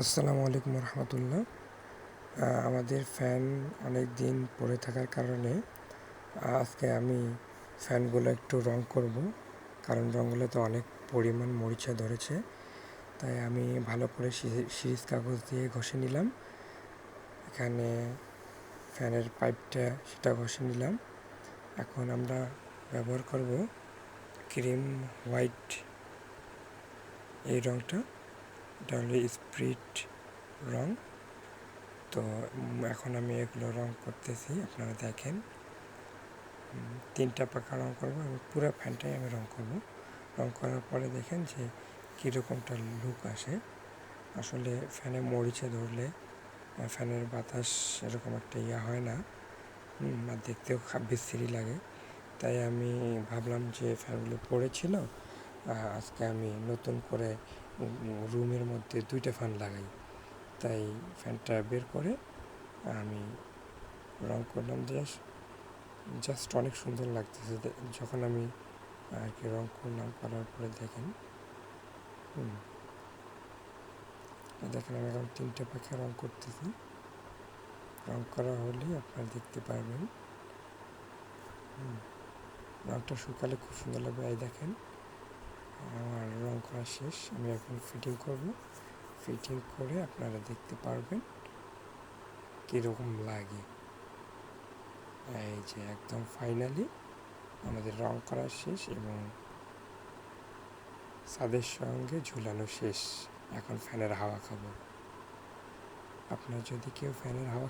আসসালামু আলাইকুম রহমতুল্লাহ। আমাদের ফ্যান অনেক দিন পড়ে থাকার কারণে আজকে আমি ফ্যানগুলো একটু রং করব, কারণ রঙগুলোতে অনেক পরিমাণ মরিচা ধরেছে। তাই আমি ভালো করে সিরিজ কাগজ দিয়ে ঘষে নিলাম। এখানে ফ্যানের পাইপটা সেটা ঘষে নিলাম। এখন আমরা ব্যবহার করব ক্রিম হোয়াইট, এই রঙটা। এটা হলো স্প্রিট রং। তো এখন আমি এগুলো রং করতেছি, আপনারা দেখেন। 3টা পাকা রং করবো এবং পুরো ফ্যানটাই আমি রং করব। রং করার পরে দেখেন যে কীরকমটা লুক আসে। আসলে ফ্যানে মরিচা ধরলে ফ্যানের বাতাস এরকম একটা হয় না, আর দেখতেও বিশ্রী লাগে। তাই আমি ভাবলাম যে ফ্যানগুলো পড়েছিল, আজকে আমি নতুন করে রুমের মধ্যে 2টা ফ্যান লাগাই। তাই ফ্যানটা বের করে আমি রং করলাম। জাস্ট অনেক সুন্দর লাগতেছে যখন আমি আর কি রং করলাম। করার পরে দেখেন দেখেন আমি এখন 3টে পাখি রং করতেছি। রং করা হলেই আপনারা দেখতে পারবেন। রংটা শুকালে খুব সুন্দর লাগবে। এই দেখেন আমার রং করা শেষ। আমি এখন ফিটিং করব। ফিটিং করে আপনারা দেখতে পারবেন কীরকম লাগে। এই যে একদম ফাইনালি আমাদের রং করা শেষ এবং ছাদের সঙ্গে ঝুলানো শেষ। এখন ফ্যানের হাওয়া খাবো। আপনার যদি কেউ ফ্যানের হাওয়া